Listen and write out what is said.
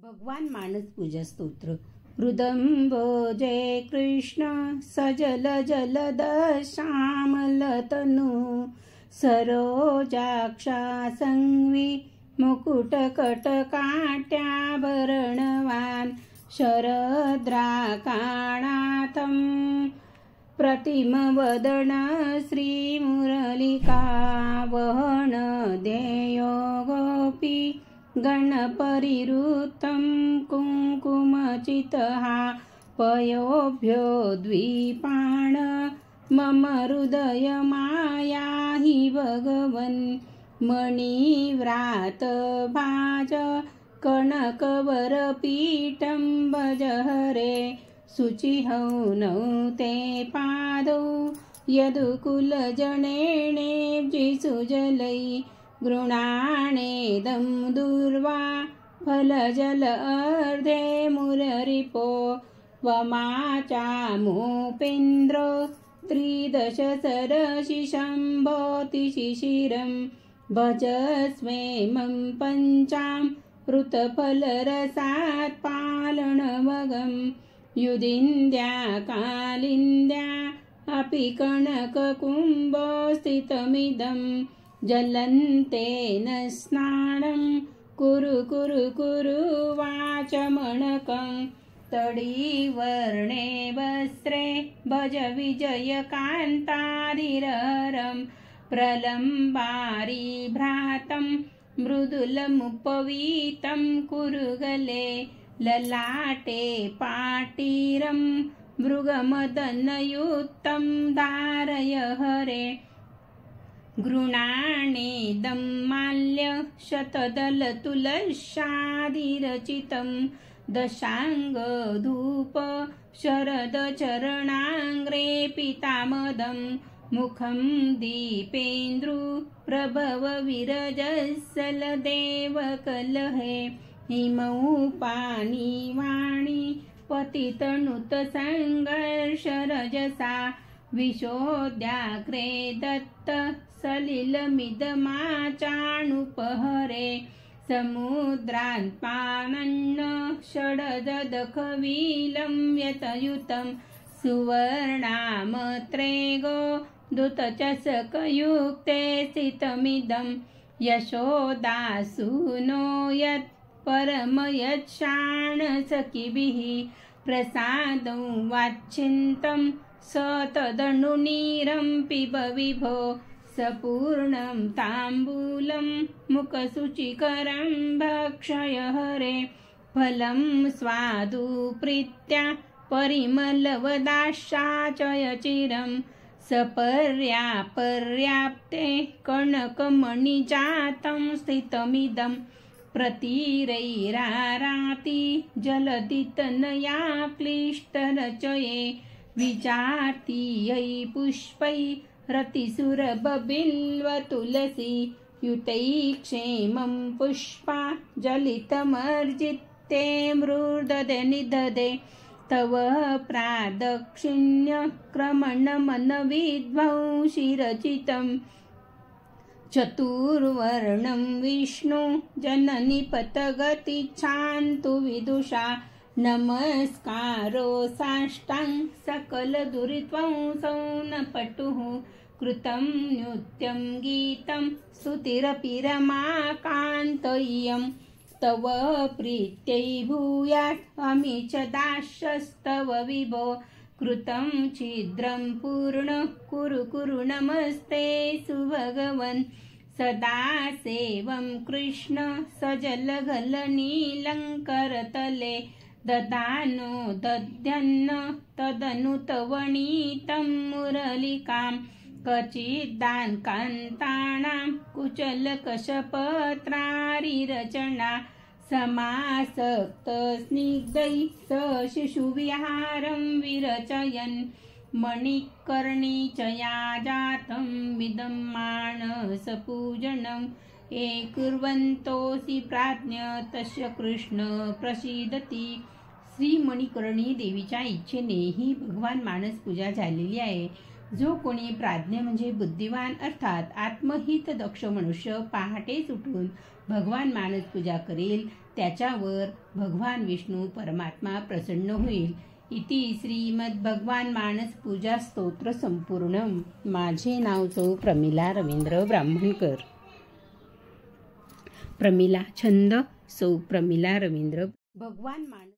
भगवान मानस पूजा स्तोत्र। हृदंबो जय कृष्ण सजल जलद श्यामल तनु सरोजाक्षा संवी मुकुट कटकाट्याभरणवान् शरद्राकाणाथं प्रतिमवदन श्रीमुरलिका वहन ध्येयो गोपी गणपरिवृतं कुङ्कुमचितहा पयोभ्यो द्विपाण मम हृदय माया हि भगवन् मणिव्रातभाज कनकवरपीठं भज हरे शुचिहौनौ ते पादौ यदुकुलजनेनेब्जिसुजलै गृणाणेदं दुर्वा फलजल अर्धे मुररिपो वमाचामुपेन्द्र त्रिदशसरशिशम्भोति शिशिरं भजस्वेमं पञ्चामृतफलरसात्पालनवगं युदिन्द्या कालिन्द्या अपि कनककुम्भस्थितमिदं जलन्तेन स्नानं कुरु कुरु कुरु वाचमणकं तडीवर्णे वस्त्रे भज विजयकान्ताधिरहरं प्रलम्बारिभ्रातं मृदुलमुपवीतं कुरु गले ललाटे पाटीरं मृगमदनयुक्तं धारय हरे गृणाणेदं माल्य शतदलतुलशादिरचितं दशाङ्गधूप शरदचरणाङ्ग्रे पितामदं मुखं दीपेन्द्रु प्रभव विरजसलदेवकलहे हिमौ पाणिवाणि पतितनुतसङ्घर्षरजसा विशोद्याग्रे दत्त सलिलमिदमाचानुपहरे समुद्रान्पानन्न षडदखविलं यतयुतं सुवर्णामत्रेगो दुतचषकयुक्ते स्थितमिदं यशोदासूनो यत् परमयच्छाणसखिभिः प्रसादं वाच्छिन्तं स तदनुनीरं पिब विभो सपूर्णं ताम्बूलं मुखशुचिकरं भक्षय हरे फलं स्वादुप्रीत्या परिमलवदाश्चाचयचिरं सपर्यापर्याप्ते कनकमणिजातं स्थितमिदं प्रतिरैराराति जलदितनया क्लिष्टरचये विजातीयै पुष्पै रतिसुरबबिल्वतुलसी युतैक्षेमं पुष्पा जलितमर्जिते मृददे निददे तव प्रादक्षिण्यक्रमणमनविध्वंसिरचितं चतुर्वर्णं विष्णु जननिपतगतिच्छान्तु विदुषा नमस्कारो साष्टांग सकलदुरित्वंसौ न पटुः कृतं नृत्यं गीतं स्तुतिरपि रमाकान्तय्यं तव प्रीत्यै भूयात् अमी च दास्यस्तव विभो कृतं छिद्रं पूर्ण कुरु कुरु नमस्ते सुभगवन् सदा सेवं कृष्ण सजलगलनीलङ्करतले ददानो दध्यन्न तदनुतवणीतं मुरलिकां कचिद्दानकान्तानां कुचलकशपत्रारिरचना समासक्तस्निग्धैः स शिशुविहारं विरचयन् मणिकर्णिचया जातं मिदं मानसपूजनम् ये कुर्वन्तोऽसि प्राज्ञ तस्य कृष्ण प्रसीदति। श्री मणिकर्णी देवीच्या इच्छेने ही भगवान मानस पूजा झालेली आहे। जो कोणी प्राज्ञ म्हणजे बुद्धिवान अर्थात आत्महित दक्ष मनुष्य पहाटेच उठून भगवान मानस पूजा करेल त्याच्यावर भगवान विष्णू परमात्मा प्रसन्न होईल. इति श्रीमद भगवान मानस पूजा स्तोत्र संपूर्णम. माझे नाव सौ प्रमिला रवींद्र ब्राह्मणकर. प्रमिला छंद सौ प्रमिला रवींद्र. भगवान मानस